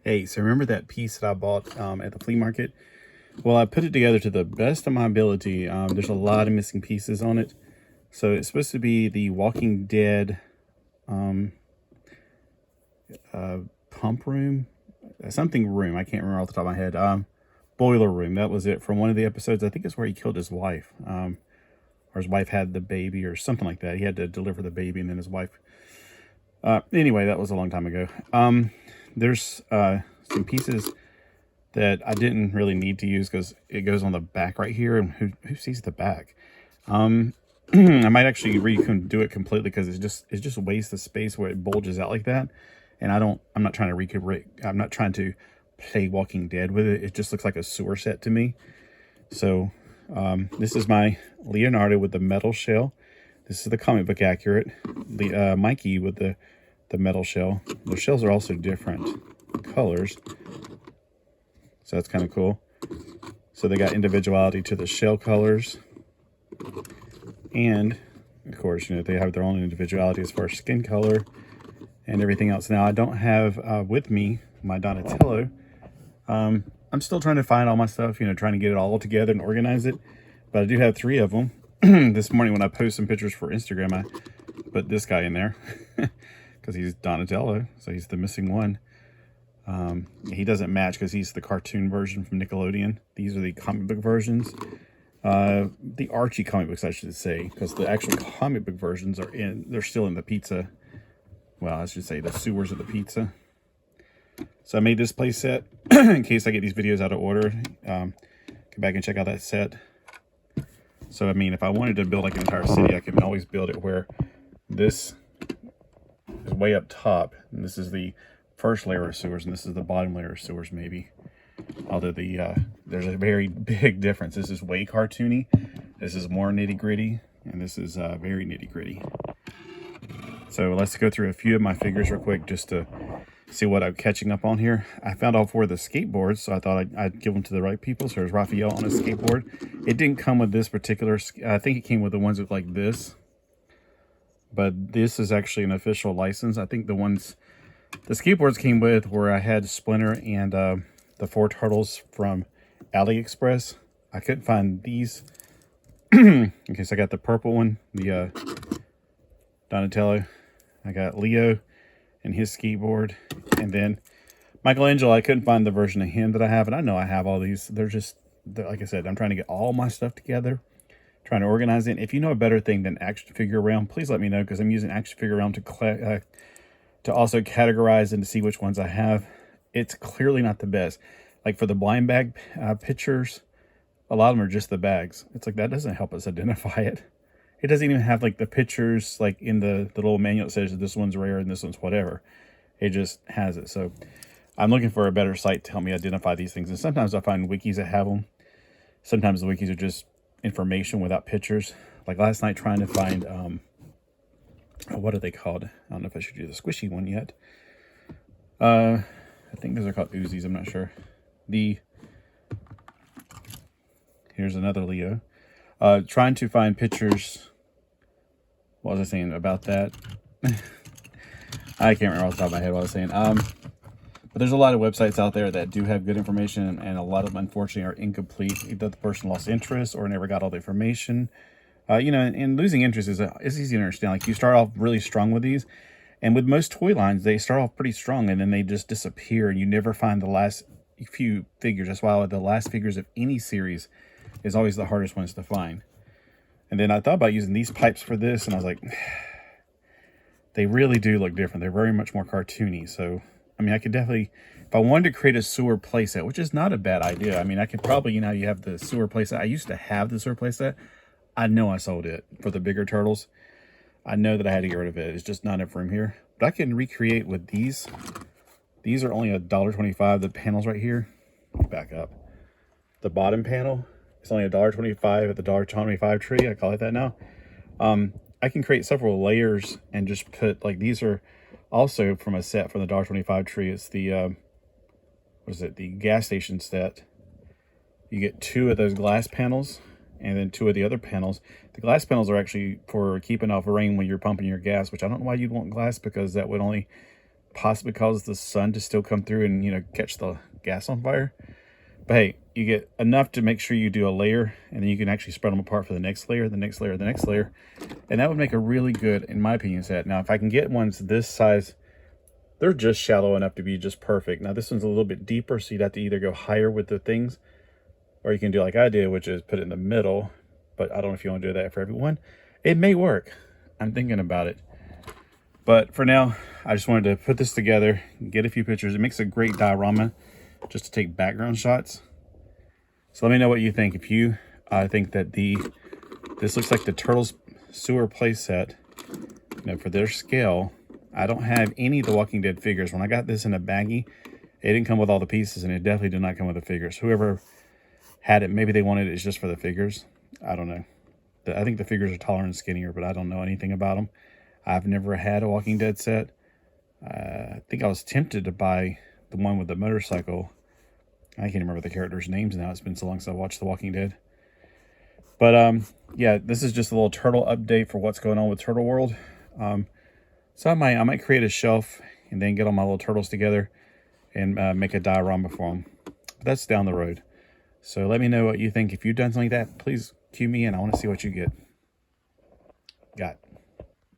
Hey, so remember that piece that I bought at the flea market? Well, I put it together to the best of my ability. There's a lot of missing pieces on it. So it's supposed to be the Walking Dead pump room, something room. I can't remember off the top of my head. Boiler room. That was it from one of the episodes. I think it's where he killed his wife. Or his wife had the baby or something like that. He had to deliver the baby and then his wife. Anyway, that was a long time ago. There's some pieces that I didn't really need to use because it goes on the back right here, and who sees the back? I might actually redo it completely because it just wastes the space where it bulges out like that. And I'm not trying to recuperate. I'm not trying to play Walking Dead with it. It just looks like a sewer set to me. So this is my Leonardo with the metal shell. This is the comic book accurate. The Mikey with the metal shell. The shells are also different colors, so that's kind of cool. So they got individuality to the shell colors, and of course, they have their own individuality as far as skin color and everything else. Now I don't have with me my Donatello. I'm still trying to find all my stuff, trying to get it all together and organize it, but I do have 3 of them. This morning when I post some pictures for Instagram, I put this guy in there because he's Donatello, so he's the missing one. He doesn't match because he's the cartoon version from Nickelodeon. These are the comic book versions. The Archie comic books, I should say, because the actual comic book versions they're still in the pizza. Well, I should say the sewers of the pizza. So I made this play set in case I get these videos out of order. Come back and check out that set. So, I mean, if I wanted to build like an entire city, I can always build it where this is way up top, and this is the first layer of sewers, and this is the bottom layer of sewers, maybe. Although there's a very big difference. This is way cartoony. This is more nitty-gritty, and this is very nitty-gritty. So let's go through a few of my figures real quick just to see what I'm catching up on here. I found all 4 of the skateboards, so I thought I'd give them to the right people. So there's Raphael on a skateboard. It didn't come with this particular, I think it came with the ones with like this. But this is actually an official license. I think the skateboards came with where I had Splinter and the 4 turtles from AliExpress. I couldn't find these. Okay, so I got the purple one, the Donatello. I got Leo and his skateboard. And then Michelangelo, I couldn't find the version of him that I have. And I know I have all these. They're like I said, I'm trying to get all my stuff together, trying to organize it. If you know a better thing than Action Figure Realm, please let me know, because I'm using Action Figure Realm to also categorize and to see which ones I have. It's clearly not the best. Like for the blind bag pictures, a lot of them are just the bags. It's like that doesn't help us identify it. It doesn't even have like the pictures like in the little manual that says this one's rare and this one's whatever. It just has it. So I'm looking for a better site to help me identify these things. And sometimes I find wikis that have them. Sometimes the wikis are just information without pictures. Like last night trying to find what are they called? I don't know if I should do the squishy one yet. I think those are called Uzis. I'm not sure. Here's another Leo. Trying to find pictures. What was I saying about that? I can't remember off the top of my head what I was saying. But there's a lot of websites out there that do have good information, and a lot of them, unfortunately, are incomplete. Either the person lost interest or never got all the information. And losing interest is easy to understand. Like, you start off really strong with these, and with most toy lines, they start off pretty strong, and then they just disappear, and you never find the last few figures. That's why the last figures of any series is always the hardest ones to find. And then I thought about using these pipes for this, and I was like, they really do look different. They're very much more cartoony. So, I mean, I could definitely, if I wanted to create a sewer playset, which is not a bad idea. I mean, I could probably, you have the sewer playset. I used to have the sewer playset. I know I sold it for the bigger turtles. I know that I had to get rid of it. It's just not enough room here. But I can recreate with these. These are only $1.25. The panels right here, back up. The bottom panel, it's only $1.25 at the $1.25 tree. I call it that now. I can create several layers and just put, like, these are also from a set from the $1.25 tree. It's the, what is it? The gas station set. You get 2 of those glass panels and then 2 of the other panels. The glass panels are actually for keeping off rain when you're pumping your gas, which I don't know why you'd want glass, because that would only possibly cause the sun to still come through and, you know, catch the gas on fire. But hey, you get enough to make sure you do a layer, and then you can actually spread them apart for the next layer, the next layer, the next layer. And that would make a really good, in my opinion, set. Now, if I can get ones this size, they're just shallow enough to be just perfect. Now, this one's a little bit deeper, so you'd have to either go higher with the things, or you can do like I did, which is put it in the middle. But I don't know if you want to do that for everyone. It may work. I'm thinking about it. But for now, I just wanted to put this together, get a few pictures. It makes a great diorama just to take background shots. So let me know what you think. If you think that this looks like the Turtles sewer playset, you know, for their scale. I don't have any of the Walking Dead figures. When I got this in a baggie, it didn't come with all the pieces, and it definitely did not come with the figures. Whoever had it, maybe they wanted it just for the figures. I don't know. I think the figures are taller and skinnier, but I don't know anything about them. I've never had a Walking Dead set. I think I was tempted to buy the one with the motorcycle. I can't remember the characters' names now. It's been so long since I watched The Walking Dead. But yeah, this is just a little turtle update for what's going on with Turtle World. So I might create a shelf and then get all my little turtles together and make a diorama for them. But that's down the road. So let me know what you think. If you've done something like that, please cue me in. I want to see what you get. Got.